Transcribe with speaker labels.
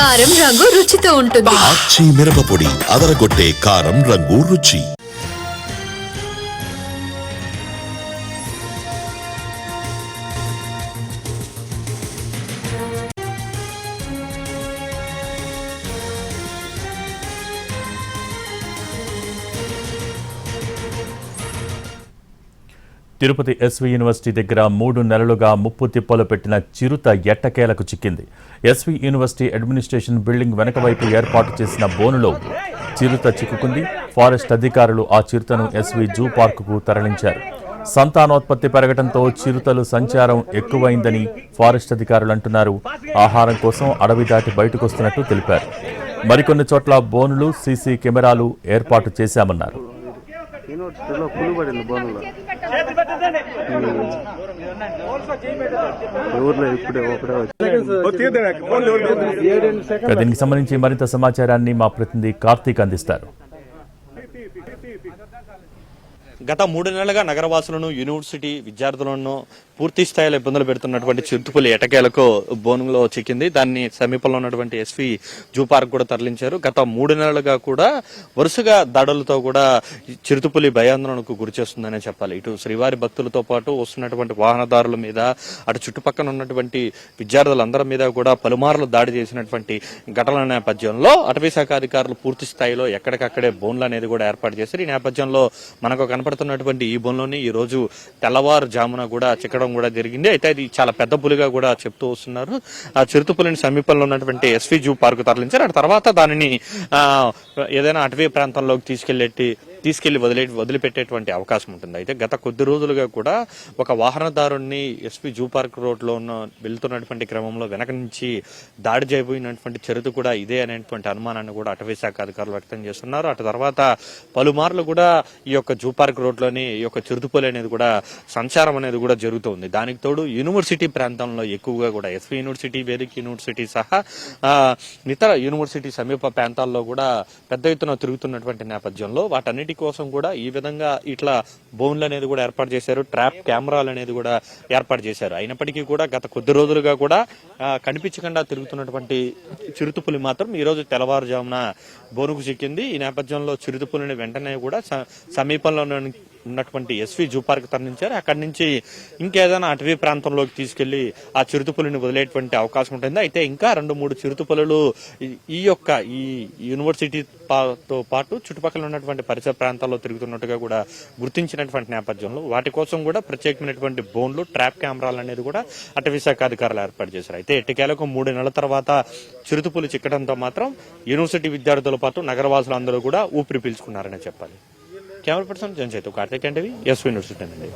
Speaker 1: కారం రంగు రుచితో ఉంటుంది.
Speaker 2: ఆచి మిరపపొడి అదరగొట్టే కారం రంగు రుచి.
Speaker 3: తిరుపతి ఎస్వి యూనివర్సిటీ దగ్గర 3 నెలలుగా ముప్పు తిప్పలు పెట్టిన చిరుత ఎట్టకేలకు చిక్కింది. ఎస్వి యూనివర్సిటీ అడ్మినిస్ట్రేషన్ బిల్డింగ్ వెనక వైపు ఏర్పాటు చేసిన బోనులో చిరుత చిక్కుకుంది. ఫారెస్ట్ అధికారులు ఆ చిరుతను ఎస్వి జూ పార్కుకు తరలించారు. సంతానోత్పత్తి పెరగడంతో చిరుతలు సంచారం ఎక్కువైందని ఫారెస్ట్ అధికారులు అంటున్నారు. ఆహారం కోసం అడవి దాటి బయటకొస్తున్నట్టు తెలిపారు. మరికొన్ని చోట్ల బోనులు, సీసీ కెమెరాలు ఏర్పాటు చేశామన్నారు. దీనికి సంబంధించి మరింత సమాచారాన్ని మా ప్రతినిధి కార్తీక్ అందిస్తారు.
Speaker 4: గత 3 నెలలుగా నగరవాసులను, యూనివర్సిటీ విద్యార్థులను పూర్తి స్థాయిలో ఇబ్బందులు పెడుతున్నటువంటి చిరుతపులి ఎటకేలకు బోనులో చిక్కింది. దాన్ని సమీపంలో ఉన్నటువంటి ఎస్వి జూ పార్క్ కూడా తరలించారు. గత 3 నెలలుగా కూడా వరుసగా దాడులతో కూడా చిరుతపులి భయాందోళనకు గురి చేస్తుందనే చెప్పాలి. ఇటు శ్రీవారి భక్తులతో పాటు వస్తున్నటువంటి వాహనదారుల మీద, అటు చుట్టుపక్కల ఉన్నటువంటి విద్యార్థులందరి మీద కూడా పలుమార్లు దాడి చేసినటువంటి ఘటనల నేపథ్యంలో అటవీ శాఖ అధికారులు పూర్తి స్థాయిలో ఎక్కడికక్కడే బోన్లు అనేది కూడా ఏర్పాటు చేశారు. ఈ నేపథ్యంలో మనకు కనపడుతున్నటువంటి ఈ బోన్లోని ఈ రోజు తెల్లవారుజామున కూడా చిక్కడం కూడా జరిగింది. అయితే అది చాలా పెద్ద పులిగా కూడా చెప్తూ వస్తున్నారు. ఆ చిరుతపులిని సమీపంలో ఉన్నటువంటి ఎస్వి జూ పార్క్ తరలించారు. ఆ తర్వాత దానిని ఏదైనా అటవీ ప్రాంతంలోకి తీసుకెళ్లి వదిలిపెట్టేటువంటి అవకాశం ఉంటుంది. అయితే గత కొద్ది రోజులుగా కూడా ఒక వాహనదారుణ్ణి ఎస్పీ జూ పార్క్ రోడ్లో వెళ్తున్నటువంటి క్రమంలో వెనక నుంచి దాడి చేయబోయినటువంటి చిరుత కూడా ఇదే అనేటువంటి అనుమానాన్ని కూడా అటవీ శాఖ అధికారులు వ్యక్తం చేస్తున్నారు. అటు తర్వాత పలుమార్లు కూడా ఈ యొక్క జూ పార్క్ రోడ్లోని ఈ యొక్క చిరుతపులి అనేది కూడా సంచారం అనేది కూడా జరుగుతుంది. దానికి తోడు యూనివర్సిటీ ప్రాంతంలో ఎక్కువగా కూడా ఎస్పీ యూనివర్సిటీ, వేదిక యూనివర్సిటీ సహా ఇతర యూనివర్సిటీ సమీప ప్రాంతాల్లో కూడా పెద్ద ఎత్తున తిరుగుతున్నటువంటి నేపథ్యంలో వాటన్నిటి కోసం కూడా ఈ విధంగా ఇట్లా బోన్లు అనేది కూడా ఏర్పాటు చేశారు. ట్రాప్ కెమెరాలు అనేది కూడా ఏర్పాటు చేశారు. అయినప్పటికీ కూడా గత కొద్ది రోజులుగా కూడా కనిపించకుండా తిరుగుతున్నటువంటి చిరుతపులి మాత్రం ఈ రోజు తెల్లవారుజామున బోనుకు చిక్కింది. ఈ నేపథ్యంలో చిరుతపులిని వెంటనే కూడా సమీపంలో ఉన్నటువంటి ఎస్వి జూ పార్క్ తరలించారు. అక్కడి నుంచి ఇంకేదైనా అటవీ ప్రాంతంలోకి తీసుకెళ్లి ఆ చిరుతపులిని వదిలేటువంటి అవకాశం ఉంటుంది. అయితే ఇంకా 2-3 చిరుతపులులు ఈ యూనివర్సిటీతో పాటు చుట్టుపక్కల ఉన్నటువంటి పరిసర ప్రాంతాల్లో తిరుగుతున్నట్టుగా కూడా గుర్తించినటువంటి నేపథ్యంలో వాటి కోసం కూడా ప్రత్యేకమైనటువంటి బోన్లు, ట్రాప్ కెమెరాలు అనేది కూడా అటవీ శాఖ అధికారులు ఏర్పాటు చేశారు. అయితే ఎట్టకేలకు 3 నెలల తర్వాత చిరుతపులి చిక్కడంతో మాత్రం యూనివర్సిటీ విద్యార్థులతో పాటు నగరవాసులందరూ కూడా ఊపిరి పీల్చుకున్నారని చెప్పాలి. కెమెరా పర్సన్ జన్ చేతు కార్తిక్ అంటవి ఎస్వి యూనివర్సిటీ అండి.